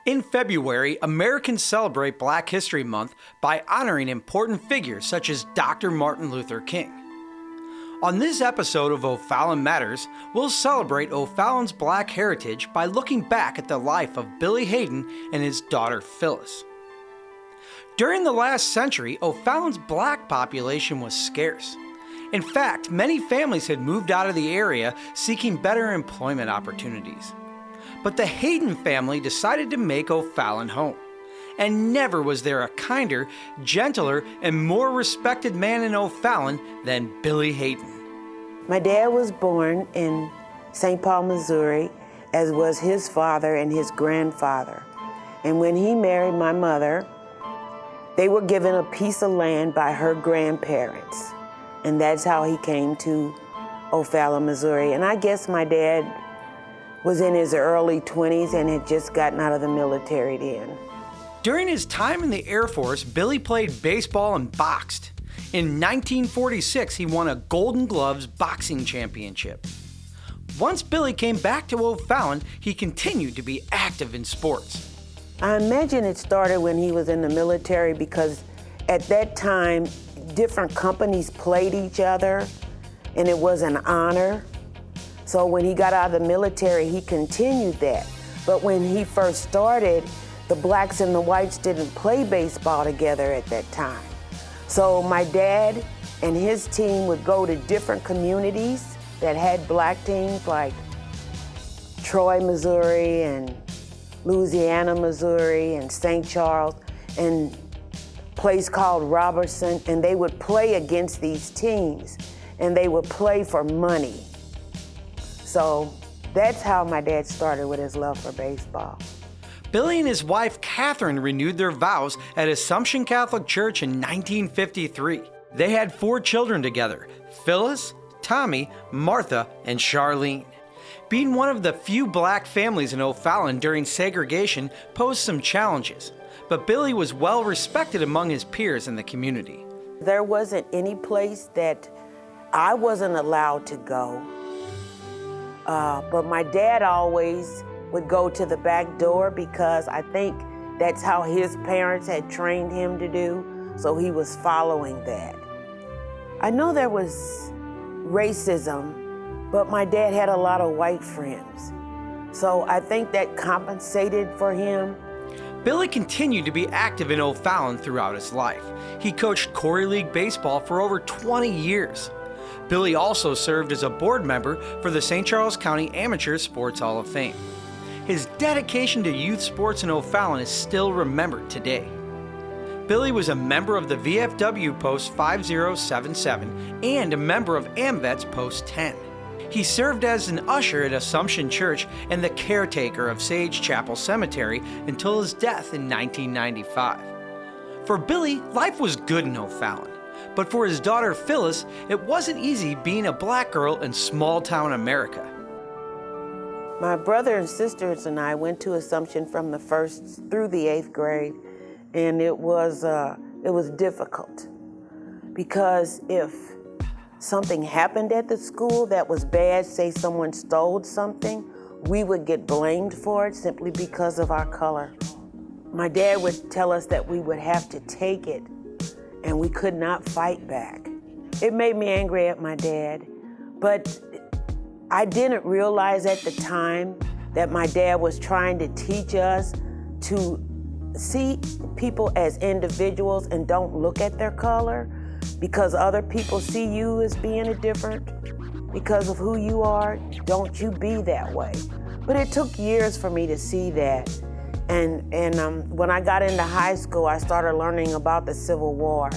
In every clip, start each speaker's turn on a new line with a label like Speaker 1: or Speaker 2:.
Speaker 1: In February, Americans celebrate Black History Month by honoring important figures such as Dr. Martin Luther King. On this episode of O'Fallon Matters, we'll celebrate O'Fallon's Black heritage by looking back at the life of Billie Hayden and his daughter Phyllis. During the last century, O'Fallon's Black population was scarce. In fact, many families had moved out of the area seeking better employment opportunities. But the Hayden family decided to make O'Fallon home. And never was there a kinder, gentler, and more respected man in O'Fallon than Billie Hayden.
Speaker 2: My dad was born in St. Paul, Missouri, as was his father and his grandfather. And when he married my mother, they were given a piece of land by her grandparents. And that's how he came to O'Fallon, Missouri. And I guess my dad was in his early 20s and had just gotten out of the military then.
Speaker 1: During his time in the Air Force, Billie played baseball and boxed. In 1946, he won a Golden Gloves boxing championship. Once Billie came back to O'Fallon, he continued to be active in sports.
Speaker 2: I imagine it started when he was in the military because at that time, different companies played each other and it was an honor. So when he got out of the military, he continued that. But when he first started, the blacks and the whites didn't play baseball together at that time. So my dad and his team would go to different communities that had black teams like Troy, Missouri, and Louisiana, Missouri, and St. Charles, and a place called Robertson, and they would play against these teams, and they would play for money. So that's how my dad started with his love for baseball.
Speaker 1: Billie and his wife Catherine renewed their vows at Assumption Catholic Church in 1953. They had 4 children together: Phyllis, Tommy, Martha, and Charlene. Being one of the few black families in O'Fallon during segregation posed some challenges, but Billie was well respected among his peers in the community.
Speaker 2: There wasn't any place that I wasn't allowed to go. But my dad always would go to the back door because I think that's how his parents had trained him to do, so he was following that. I know there was racism, but my dad had a lot of white friends, so I think that compensated for him.
Speaker 1: Billie continued to be active in O'Fallon throughout his life. He coached Corey League baseball for over 20 years. Billie also served as a board member for the St. Charles County Amateur Sports Hall of Fame. His dedication to youth sports in O'Fallon is still remembered today. Billie was a member of the VFW Post 5077 and a member of AMVET's Post 10. He served as an usher at Assumption Church and the caretaker of Sage Chapel Cemetery until his death in 1995. For Billie, life was good in O'Fallon. But for his daughter Phyllis, it wasn't easy being a black girl in small-town America.
Speaker 2: My brother and sisters and I went to Assumption from the 1st through the 8th grade, and it was difficult because if something happened at the school that was bad, say someone stole something, we would get blamed for it simply because of our color. My dad would tell us that we would have to take it, and we could not fight back. It made me angry at my dad, but I didn't realize at the time that my dad was trying to teach us to see people as individuals and don't look at their color, because other people see you as being different because of who you are. Don't you be that way. But it took years for me to see that. And when I got into high school, I started learning about the Civil War.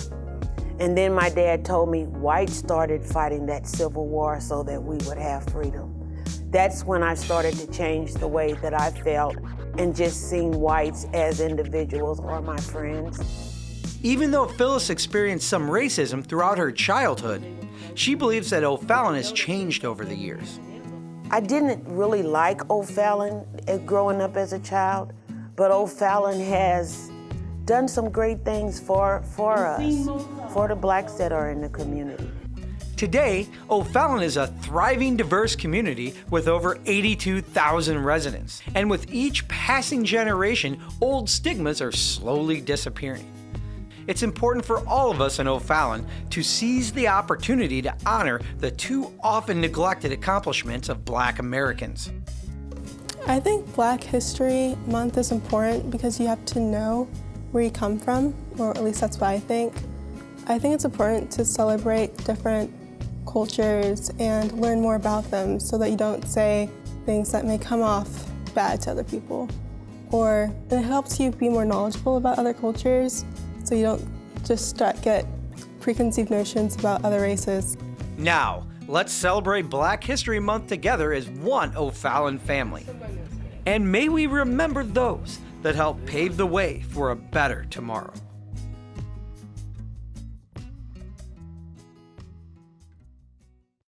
Speaker 2: And then my dad told me whites started fighting that Civil War so that we would have freedom. That's when I started to change the way that I felt and just seeing whites as individuals or my friends.
Speaker 1: Even though Phyllis experienced some racism throughout her childhood, she believes that O'Fallon has changed over the years.
Speaker 2: I didn't really like O'Fallon growing up as a child, but O'Fallon has done some great things for us, for the blacks that are in the community.
Speaker 1: Today, O'Fallon is a thriving, diverse community with over 82,000 residents. And with each passing generation, old stigmas are slowly disappearing. It's important for all of us in O'Fallon to seize the opportunity to honor the too often neglected accomplishments of Black Americans.
Speaker 3: I think Black History Month is important because you have to know where you come from, or at least that's what I think. I think it's important to celebrate different cultures and learn more about them so that you don't say things that may come off bad to other people. Or it helps you be more knowledgeable about other cultures so you don't just get preconceived notions about other races.
Speaker 1: Now, let's celebrate Black History Month together as one O'Fallon family. And may we remember those that helped pave the way for a better tomorrow.